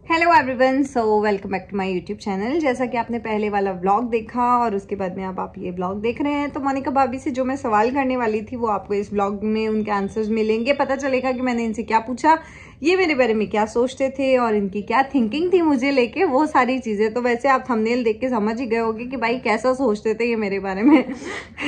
Hello everyone, so welcome back to my YouTube channel. जैसा कि आपने पहले वाला व्लॉग देखा और उसके बाद में अब आप ये व्लॉग देख रहे हैं, तो मोनिका भाभी से जो मैं सवाल करने वाली थी वो आपको इस व्लॉग में उनके आंसर्स मिलेंगे। पता चलेगा कि मैंने इनसे क्या पूछा, ये मेरे बारे में क्या सोचते थे और इनकी क्या थिंकिंग थी मुझे लेके, वो सारी चीजें। तो वैसे आप थंबनेल देख के समझ ही गए होंगे कि भाई कैसा सोचते थे ये मेरे बारे में।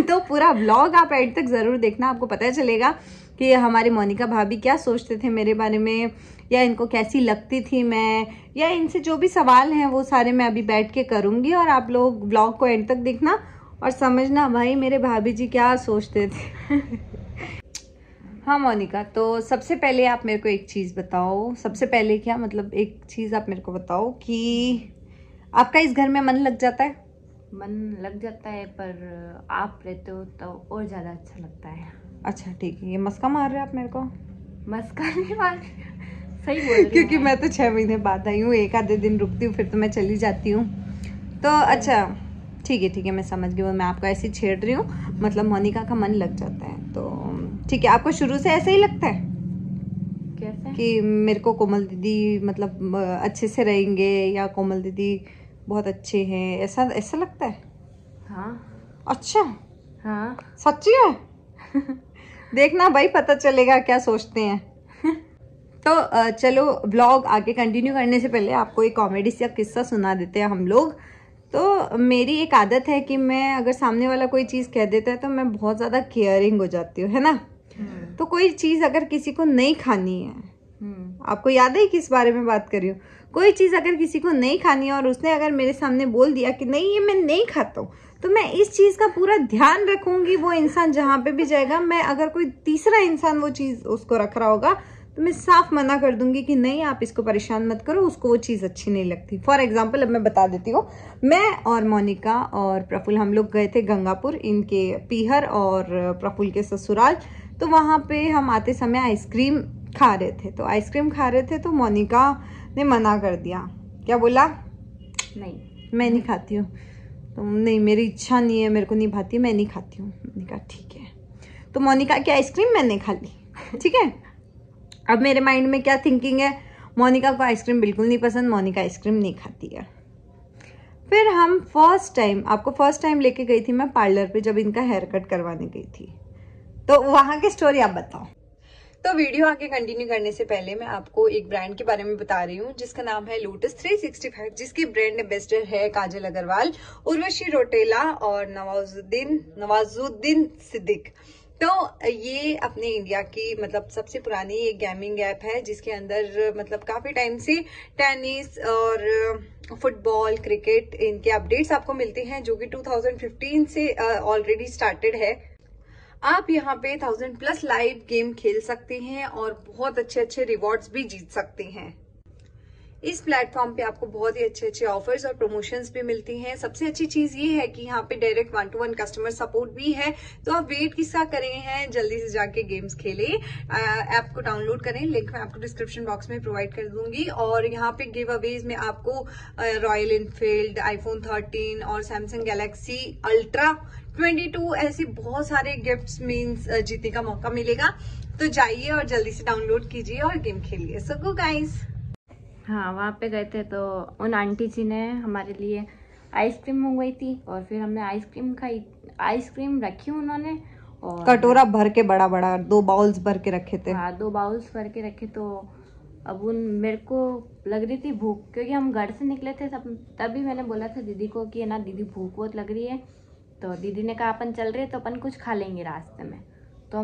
तो पूरा व्लॉग आप एंड तक जरूर देखना, आपको पता चलेगा कि हमारी मोनिका भाभी क्या सोचते थे मेरे बारे में, या इनको कैसी लगती थी मैं, या इनसे जो भी सवाल हैं वो सारे मैं अभी बैठ के करूंगी। और आप लोग ब्लॉग को एंड तक देखना और समझना भाई मेरे भाभी जी क्या सोचते थे। हाँ मोनिका, तो सबसे पहले आप मेरे को एक चीज़ बताओ। सबसे पहले क्या मतलब, एक चीज़ आप मेरे को बताओ कि आपका इस घर में मन लग जाता है? मन लग जाता है, पर आप रहते हो तो और ज़्यादा अच्छा लगता है। अच्छा ठीक है, ये मस्का मार रहे हैं आप मेरे को? मस्का नहीं मार, सही बोल रही हूँ। क्योंकि मैं तो 6 महीने बाद आई हूँ, एक आधे दिन रुकती हूँ फिर तो मैं चली जाती हूँ। तो अच्छा ठीक है, मैं समझ गई। मैं आपको ऐसे छेड़ रही हूँ, मतलब मोनिका का मन लग जाता है। तो ठीक है, आपको शुरू से ऐसा ही लगता है? कैसे? कि मेरे को कोमल दीदी मतलब अच्छे से रहेंगे, या कोमल दीदी बहुत अच्छे हैं, ऐसा ऐसा लगता है? हाँ। अच्छा हाँ सच्ची है? देखना भाई, पता चलेगा क्या सोचते हैं। तो चलो ब्लॉग आगे कंटिन्यू करने से पहले आपको एक कॉमेडी सा किस्सा सुना देते हैं हम लोग। तो मेरी एक आदत है कि मैं अगर सामने वाला कोई चीज़ कह देता है तो मैं बहुत ज़्यादा केयरिंग हो जाती हूँ, है ना। तो कोई चीज़ अगर किसी को नहीं खानी है, आपको याद है किस बारे में बात कर रही हूँ? कोई चीज़ अगर किसी को नहीं खानी है और उसने अगर मेरे सामने बोल दिया कि नहीं ये मैं नहीं खाता हूँ, तो मैं इस चीज़ का पूरा ध्यान रखूंगी। वो इंसान जहाँ पे भी जाएगा, मैं अगर कोई तीसरा इंसान वो चीज़ उसको रख रहा होगा तो मैं साफ मना कर दूंगी कि नहीं आप इसको परेशान मत करो, उसको वो चीज़ अच्छी नहीं लगती। फॉर एग्जाम्पल अब मैं बता देती हूँ, मैं और मोनिका और प्रफुल्ल हम लोग गए थे गंगापुर, इनके पीहर और प्रफुल्ल के ससुराल। तो वहाँ पे हम आते समय आइसक्रीम खा रहे थे। तो आइसक्रीम खा रहे थे तो मोनिका ने मना कर दिया। क्या बोला? नहीं मैं नहीं खाती हूँ। तो नहीं, मेरी इच्छा नहीं है, मेरे को नहीं भाती, मैं नहीं खाती हूँ। मैंने कहा ठीक है। तो मोनिका की आइसक्रीम मैंने खा ली, ठीक है। अब मेरे माइंड में क्या थिंकिंग है, मोनिका को आइसक्रीम बिल्कुल नहीं पसंद, मोनिका आइसक्रीम नहीं खाती है। फिर हम आपको फर्स्ट टाइम लेके गई थी मैं पार्लर पे, जब इनका हेयर कट करवाने गई थी। तो वहां की स्टोरी आप बताओ। तो वीडियो आगे कंटिन्यू करने से पहले मैं आपको एक ब्रांड के बारे में बता रही हूँ जिसका नाम है लोटस 365, जिसकी ब्रांड एम्बेसडर है काजल अग्रवाल, उर्वशी रोटेला और नवाजुद्दीन सिद्दीक। तो ये अपने इंडिया की मतलब सबसे पुरानी एक गेमिंग ऐप है, जिसके अंदर मतलब काफी टाइम से टेनिस और फुटबॉल, क्रिकेट, इनके अपडेट्स आपको मिलते हैं, जो कि 2015 से ऑलरेडी स्टार्टेड है। आप यहाँ पे 1000+ लाइव गेम खेल सकते हैं और बहुत अच्छे अच्छे रिवॉर्ड्स भी जीत सकते हैं। इस प्लेटफॉर्म पे आपको बहुत ही अच्छे अच्छे ऑफर्स और प्रमोशंस भी मिलती हैं। सबसे अच्छी चीज ये है कि यहाँ पे डायरेक्ट 1-to-1 कस्टमर सपोर्ट भी है। तो आप वेट किसका करें हैं, जल्दी से जाके गेम्स खेलें, ऐप को डाउनलोड करें। लिंक मैं आपको डिस्क्रिप्शन बॉक्स में प्रोवाइड कर दूंगी। और यहाँ पे गिव अवेज में आपको रॉयल एनफील्ड, iPhone 13 और सैमसंग गैलेक्सी अल्ट्रा 22 ऐसे बहुत सारे गिफ्ट्स मीन्स जीतने का मौका मिलेगा। तो जाइए और जल्दी से डाउनलोड कीजिए और गेम खेलिए। सो गो गाइस। हाँ, वहाँ पे गए थे तो उन आंटी जी ने हमारे लिए आइसक्रीम मंगवाई थी और फिर हमने आइसक्रीम खाई। आइसक्रीम रखी उन्होंने और कटोरा भर के, बड़ा बड़ा 2 बाउल्स भर के रखे थे। हाँ, 2 बाउल्स भर के रखे। तो अब मेरे को लग रही थी भूख, क्योंकि हम घर से निकले थे तभी मैंने बोला था दीदी को कि ना दीदी भूख बहुत लग रही है। तो दीदी ने कहा अपन चल रहे तो अपन कुछ खा लेंगे रास्ते में। तो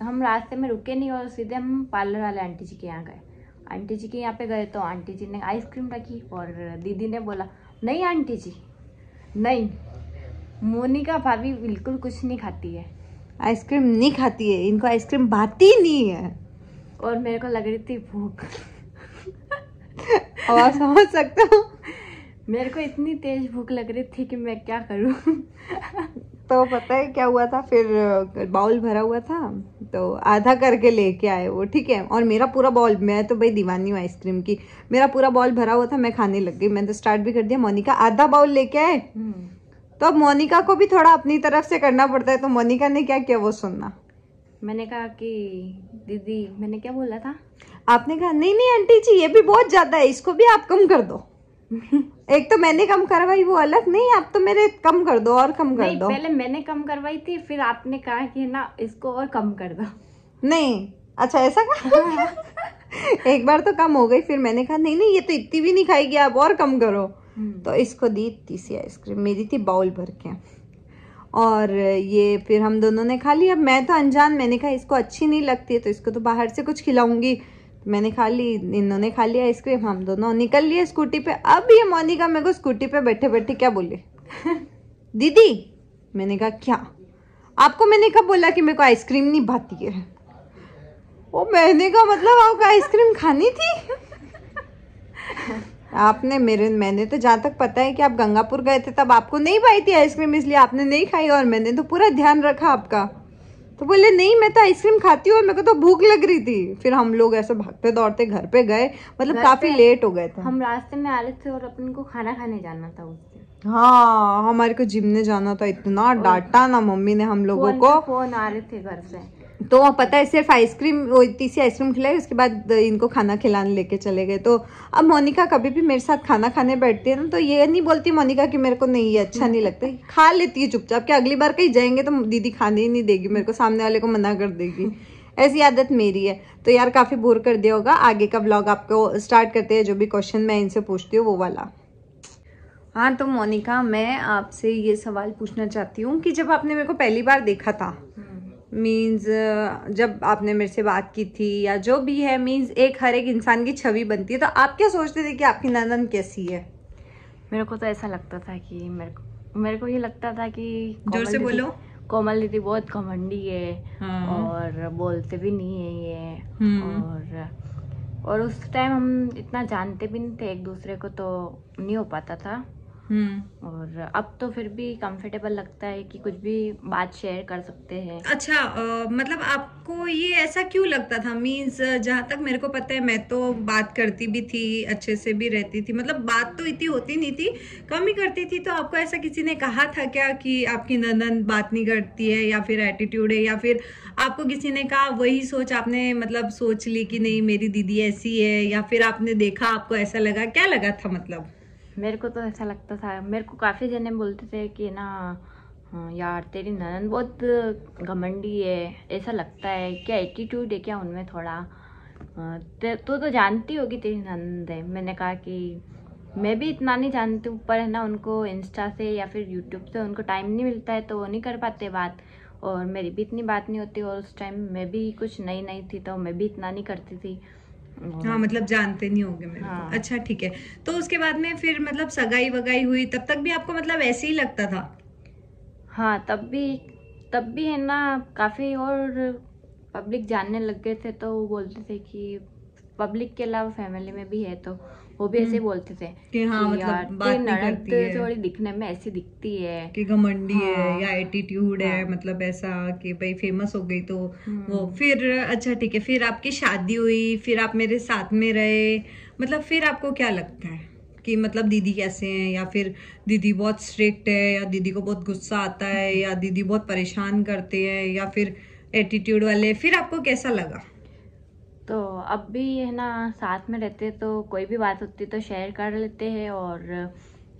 हम रास्ते में रुके नहीं और सीधे हम पार्लर वाले आंटी जी के यहाँ गए। आंटी जी के यहाँ पे गए तो आंटी जी ने आइसक्रीम रखी और दीदी ने बोला नहीं आंटी जी नहीं, मोनिका भाभी बिल्कुल कुछ नहीं खाती है, आइसक्रीम नहीं खाती है, इनको आइसक्रीम भाती नहीं है। और मेरे को लग रही थी भूख। अब आप समझ सकते हो मेरे को इतनी तेज भूख लग रही थी कि मैं क्या करूं। तो पता है क्या हुआ था फिर, बाउल भरा हुआ था तो आधा करके लेके आए वो, ठीक है। और मेरा पूरा बाउल, मैं तो भाई दीवानी हूँ आइसक्रीम की, मेरा पूरा बाउल भरा हुआ था, मैं खाने लग गई। मैंने तो स्टार्ट भी कर दिया। मोनिका आधा बाउल लेके आए। तो अब मोनिका को भी थोड़ा अपनी तरफ से करना पड़ता है। तो मोनिका ने क्या किया वो सुनना। मैंने कहा कि दीदी, मैंने क्या बोला था? आपने कहा नहीं नहीं आंटी जी, ये भी बहुत ज्यादा है, इसको भी आप कम कर दो। एक तो मैंने कम करवाई वो अलग, नहीं आप तो मेरे कम कर दो और कम कर दो। पहले मैंने कम करवाई थी, फिर आपने कहा कि ना इसको और कम कर दो। नहीं, अच्छा ऐसा कहा। एक बार तो कम हो गई, फिर मैंने कहा नहीं नहीं ये तो इतनी भी नहीं खाएगी, आप और कम करो। तो इसको दी इतनी सी आइसक्रीम, मेरी थी बाउल भर के, और ये फिर हम दोनों ने खा ली। अब मैं तो अनजान, मैंने कहा इसको अच्छी नहीं लगती है तो इसको तो बाहर से कुछ खिलाऊंगी। मैंने खा ली, इन्होंने खा लिया आइसक्रीम, हम दोनों निकल लिए स्कूटी पे। अब ये मोनिका मेरे को स्कूटी पे बैठे बैठे क्या बोले, दीदी। मैंने कहा क्या? आपको मैंने कब बोला कि मेरे को आइसक्रीम नहीं भाती है? वो मैंने कहा मतलब आपको आइसक्रीम खानी थी? मैंने तो जहाँ तक पता है कि आप गंगापुर गए थे तब आपको नहीं पाई थी आइसक्रीम, इसलिए आपने नहीं खाई, और मैंने तो पूरा ध्यान रखा आपका। तो बोले नहीं मैं तो आइसक्रीम खाती हूँ और मेरे को तो भूख लग रही थी। फिर हम लोग ऐसे भागते दौड़ते घर पे गए, मतलब काफी लेट हो गए थे। हम रास्ते में आ रहे थे और अपन को खाना खाने जाना था उस दिन। हाँ, हमारे को जिम ने जाना था, इतना डांटा ना मम्मी ने हम लोगों को। फोन आ रहे थे घर से, तो पता है सिर्फ आइसक्रीम, वो इतनी सी आइसक्रीम खिलाई, उसके बाद इनको खाना खिलाने लेके चले गए। तो अब मोनिका कभी भी मेरे साथ खाना खाने बैठती है ना, तो ये नहीं बोलती मोनिका कि मेरे को नहीं, ये अच्छा नहीं लगता, खा लेती है चुपचाप, कि अगली बार कहीं जाएंगे तो दीदी खाने ही नहीं देगी मेरे को, सामने वाले को मना कर देगी। ऐसी आदत मेरी है। तो यार काफी बोर कर दिया होगा, आगे का व्लॉग आपको स्टार्ट करते हैं। जो भी क्वेश्चन मैं इनसे पूछती हूँ वो वाला। हाँ तो मोनिका, मैं आपसे ये सवाल पूछना चाहती हूँ कि जब आपने मेरे को पहली बार देखा था, मीन्स जब आपने मेरे से बात की थी या जो भी है, मीन्स हर एक इंसान की छवि बनती है, तो आप क्या सोचते थे कि आपकी ननद कैसी है? मेरे को तो ऐसा लगता था कि मेरे को ये लगता था कि जोर से बोलो। कोमल दीदी बहुत घमंडी है। हाँ। और बोलते भी नहीं है ये। और उस टाइम हम इतना जानते भी नहीं थे एक दूसरे को, तो नहीं हो पाता था। और अब तो फिर भी कंफर्टेबल लगता है कि कुछ भी बात शेयर कर सकते हैं। अच्छा, मतलब आपको ये ऐसा क्यों लगता था? मीन्स जहाँ तक मेरे को पता है, मैं तो बात करती भी थी, अच्छे से भी रहती थी, मतलब बात तो इतनी होती नहीं थी, कम ही करती थी। तो आपको ऐसा किसी ने कहा था क्या कि आपकी ननद बात नहीं करती है, या फिर एटीट्यूड है, या फिर आपको किसी ने कहा, वही सोच आपने मतलब सोच ली कि नहीं मेरी दीदी ऐसी है, या फिर आपने देखा आपको ऐसा लगा, क्या लगा था? मतलब मेरे को तो ऐसा लगता था, मेरे को काफ़ी जने बोलते थे कि ना यार तेरी ननद बहुत घमंडी है, ऐसा लगता है, क्या एटीट्यूड है क्या उनमें थोड़ा, तो जानती होगी तेरी ननद है। मैंने कहा कि मैं भी इतना नहीं जानती हूँ, पर है ना उनको इंस्टा से या फिर यूट्यूब से उनको टाइम नहीं मिलता है, तो वो नहीं कर पाते बात, और मेरी भी इतनी बात नहीं होती, और उस टाइम मैं भी कुछ नई नई थी तो मैं भी इतना नहीं करती थी। हाँ, मतलब जानते नहीं होंगे मेरे को। अच्छा ठीक है। तो उसके बाद में फिर मतलब सगाई वगाई हुई, तब तक भी आपको मतलब ऐसे ही लगता था? हाँ, तब भी है ना काफ़ी और पब्लिक जानने लग गए थे, तो वो बोलते थे कि पब्लिक के अलावा फैमिली में भी है, तो वो भी ऐसे बोलते थे कि हाँ कि मतलब बात नहीं करती है, थोड़ी दिखने में ऐसी दिखती है कि घमंडी है या एटीट्यूड है, मतलब ऐसा कि भाई फेमस हो गई तो वो। फिर अच्छा ठीक है, फिर आपकी शादी हुई, फिर आप मेरे साथ में रहे, मतलब फिर आपको क्या लगता है कि मतलब दीदी कैसे हैं, या फिर दीदी बहुत स्ट्रिक्ट है, या दीदी को बहुत गुस्सा आता है, या दीदी बहुत परेशान करते हैं, या फिर एटीट्यूड वाले, फिर आपको कैसा लगा? तो अब भी है ना साथ में रहते, तो कोई भी बात होती तो शेयर कर लेते हैं, और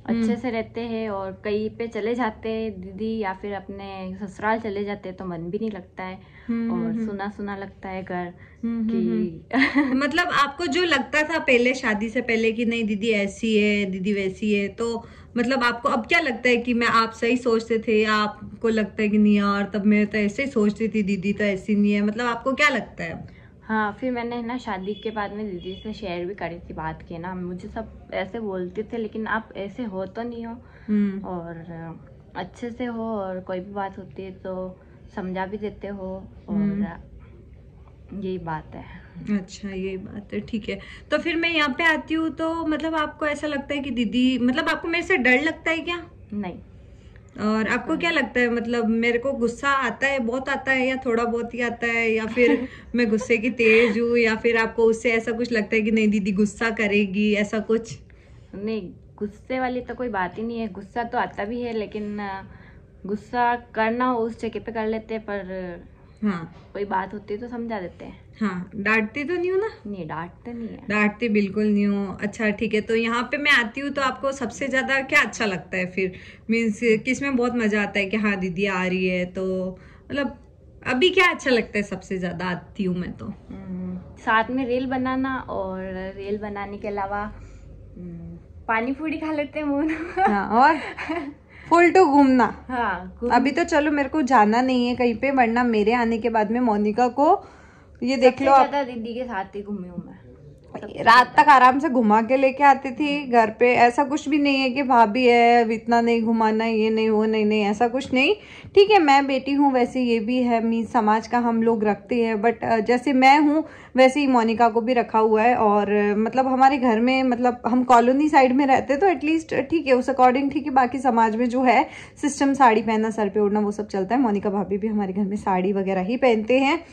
अच्छे से रहते हैं, और कहीं पे चले जाते हैं दीदी या फिर अपने ससुराल चले जाते हैं तो मन भी नहीं लगता है, और सुना सुना लगता है घर कि मतलब आपको जो लगता था पहले शादी से पहले कि नहीं दीदी ऐसी है, दीदी वैसी है, तो मतलब आपको अब क्या लगता है कि मैं आप सही सोचते थे, या आपको लगता है कि नहीं यार तब मैं तो ऐसे ही सोचती थी, दीदी तो ऐसी नहीं है, मतलब आपको क्या लगता है? हाँ, फिर मैंने ना शादी के बाद में दीदी से शेयर भी करी थी बात की ना, मुझे सब ऐसे बोलते थे लेकिन आप ऐसे हो तो नहीं हो, और अच्छे से हो, और कोई भी बात होती है तो समझा भी देते हो, और यही बात है। अच्छा, ये बात है, ठीक है। तो फिर मैं यहाँ पे आती हूँ, तो मतलब आपको ऐसा लगता है कि दीदी, मतलब आपको मेरे से डर लगता है क्या? नहीं। और आपको क्या लगता है, मतलब मेरे को गुस्सा आता है, बहुत आता है, या थोड़ा बहुत ही आता है, या फिर मैं गुस्से की तेज हूँ, या फिर आपको उससे ऐसा कुछ लगता है कि नहीं दीदी गुस्सा करेगी, ऐसा कुछ? नहीं, गुस्से वाली तो कोई बात ही नहीं है, गुस्सा तो आता भी है, लेकिन गुस्सा करना उस जगह पे कर लेते हैं, पर हाँ, कोई बात होती है तो समझा देते हैं। हाँ, डांटती तो नहीं हो ना? नहीं, डांटते नहीं है। डांटती बिल्कुल नहीं हो। अच्छा ठीक है, तो यहाँ पे मैं आती हूँ तो आपको सबसे ज्यादा क्या अच्छा लगता है फिर? मीन्स किस में बहुत मजा आता है कि हाँ दीदी आ रही है, तो मतलब अभी क्या अच्छा लगता है सबसे ज्यादा आती हूँ मैं तो? साथ में रील बनाना, और रील बनाने के अलावा पानी पूरी खा लेते हैं मुँह। हाँ, और फुल टू घूमना। हाँ, अभी तो चलो मेरे को जाना नहीं है कहीं पे, वरना मेरे आने के बाद में मोनिका को ये देख लो आप, दीदी के साथ ही घूमी हूँ मैं। रात तक आराम से घुमा के लेके आती थी घर पे। ऐसा कुछ भी नहीं है कि भाभी है इतना नहीं घुमाना, ये नहीं वो नहीं, नहीं ऐसा कुछ नहीं। ठीक है, मैं बेटी हूँ, वैसे ये भी है, मीन्स समाज का हम लोग रखते हैं, बट जैसे मैं हूँ वैसे ही मोनिका को भी रखा हुआ है। और मतलब हमारे घर में, मतलब हम कॉलोनी साइड में रहते तो एटलीस्ट ठीक है उस अकॉर्डिंग ठीक है। बाकी समाज में जो है सिस्टम, साड़ी पहनना, सर पे ओढ़ना, वो सब चलता है। मोनिका भाभी भी हमारे घर में साड़ी वगैरह ही पहनते हैं।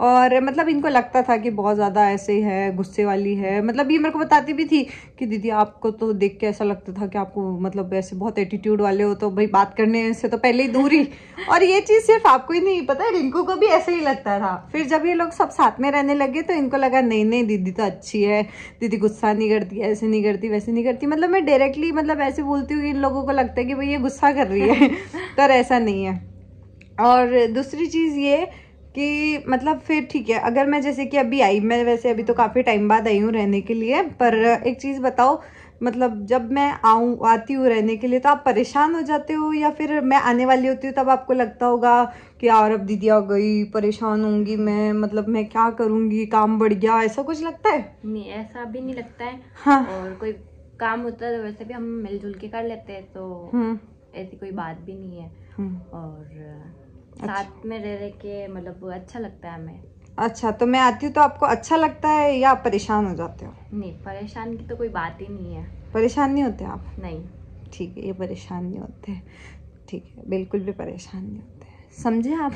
और मतलब इनको लगता था कि बहुत ज़्यादा ऐसे है, गुस्से वाली है। मतलब ये मेरे को बताती भी थी कि दीदी आपको तो देख के ऐसा लगता था कि आपको मतलब ऐसे बहुत एटीट्यूड वाले हो, तो भाई बात करने से तो पहले ही दूरी। और ये चीज़ सिर्फ आपको ही नहीं पता है, रिंकू को भी ऐसे ही लगता था। फिर जब ये लोग सब साथ में रहने लगे तो इनको लगा नहीं नहीं दीदी तो अच्छी है, दीदी गुस्सा नहीं करती, ऐसे नहीं करती, वैसे नहीं करती। मतलब मैं डायरेक्टली मतलब ऐसे बोलती हूँ, इन लोगों को लगता है कि भाई ये गुस्सा कर रही है, पर ऐसा नहीं है। और दूसरी चीज़ ये कि मतलब फिर ठीक है, अगर मैं जैसे कि अभी आई, मैं वैसे अभी तो काफ़ी टाइम बाद आई हूँ रहने के लिए, पर एक चीज़ बताओ, मतलब जब मैं आती हूँ रहने के लिए तो आप परेशान हो जाते हो, या फिर मैं आने वाली होती हूँ तब आपको लगता होगा कि यार अब दीदी आ गई, परेशान होंगी मैं, मतलब मैं क्या करूँगी, काम बढ़ गया, ऐसा कुछ लगता है? नहीं, ऐसा भी नहीं लगता है। हाँ, और कोई काम होता है तो वैसे भी हम मिलजुल के कर लेते हैं, तो ऐसी कोई बात भी नहीं है। और साथ में रह के मतलब अच्छा लगता है हमें। अच्छा, तो मैं आती हूँ तो आपको अच्छा लगता है या परेशान हो जाते हो? नहीं, परेशान की तो कोई बात ही नहीं है। परेशान नहीं होते आप? नहीं। ठीक है, ये परेशान नहीं होते, ठीक है, बिल्कुल भी परेशान नहीं होते, समझे आप?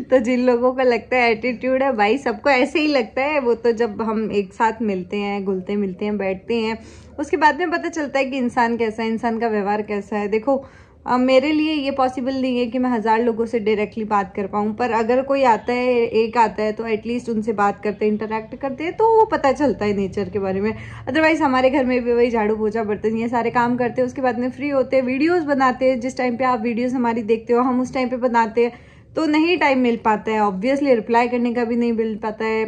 तो जिन लोगों को लगता है एटीट्यूड है, भाई सबको ऐसे ही लगता है। वो तो जब हम एक साथ मिलते हैं, घुलते मिलते हैं, बैठते हैं, उसके बाद में पता चलता है कि इंसान कैसा है, इंसान का व्यवहार कैसा है। देखो मेरे लिए ये पॉसिबल नहीं है कि मैं 1000 लोगों से डायरेक्टली बात कर पाऊँ, पर अगर कोई आता है, एक आता है, तो एटलीस्ट उनसे बात करते, इंटरेक्ट करते हैं, तो वो पता चलता है नेचर के बारे में। अदरवाइज हमारे घर में भी वही झाड़ू पोछा बर्तन ये सारे काम करते हैं, उसके बाद में फ्री होते हैं, वीडियोस बनाते हैं। जिस टाइम पे आप वीडियोस हमारी देखते हो हम उस टाइम पे बनाते हैं, तो नहीं टाइम मिल पाता है। ऑब्वियसली रिप्लाई करने का भी नहीं मिल पाता है,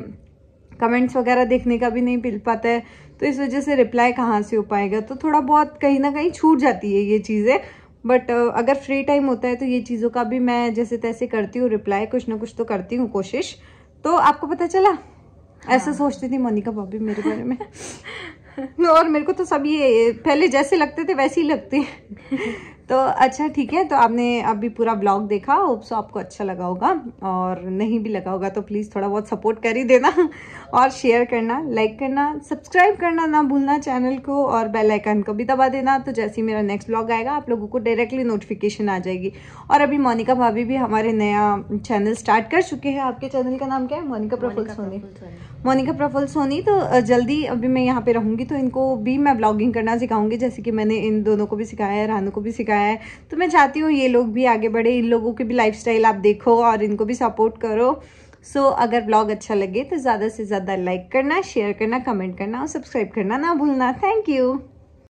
कमेंट्स वगैरह देखने का भी नहीं मिल पाता है, तो इस वजह से रिप्लाई कहाँ से हो पाएगा। तो थोड़ा बहुत कहीं ना कहीं छूट जाती है ये चीज़ें। बट अगर फ्री टाइम होता है तो ये चीज़ों का भी मैं जैसे तैसे करती हूँ, रिप्लाई कुछ ना कुछ तो करती हूँ, कोशिश। तो आपको पता चला? हाँ। ऐसा सोचती थी मोनिका भाभी मेरे बारे में। और मेरे को तो सब ये पहले जैसे लगते थे वैसे ही लगते हैं। तो अच्छा ठीक है, तो आपने अभी पूरा ब्लॉग देखा, होप सो आपको अच्छा लगा होगा, और नहीं भी लगा होगा तो प्लीज़ थोड़ा बहुत सपोर्ट कर ही देना, और शेयर करना, लाइक करना, सब्सक्राइब करना ना भूलना चैनल को, और बेल आइकन को भी दबा देना। तो जैसे ही मेरा नेक्स्ट ब्लॉग आएगा आप लोगों को डायरेक्टली नोटिफिकेशन आ जाएगी। और अभी मोनिका भाभी भी हमारे नया चैनल स्टार्ट कर चुके हैं। आपके चैनल का नाम क्या है? मोनिका प्रफुल्ल सोनी। मोनिका प्रफुल्ल सोनी। तो जल्दी अभी मैं यहाँ पे रहूँगी तो इनको भी मैं ब्लॉगिंग करना सिखाऊंगी, जैसे कि मैंने इन दोनों को भी सिखाया है, रानू को भी सिखाया है। तो मैं चाहती हूँ ये लोग भी आगे बढ़े, इन लोगों की भी लाइफस्टाइल आप देखो और इनको भी सपोर्ट करो। सो अगर ब्लॉग अच्छा लगे तो ज़्यादा से ज़्यादा लाइक करना, शेयर करना, कमेंट करना और सब्सक्राइब करना ना भूलना। Thank you.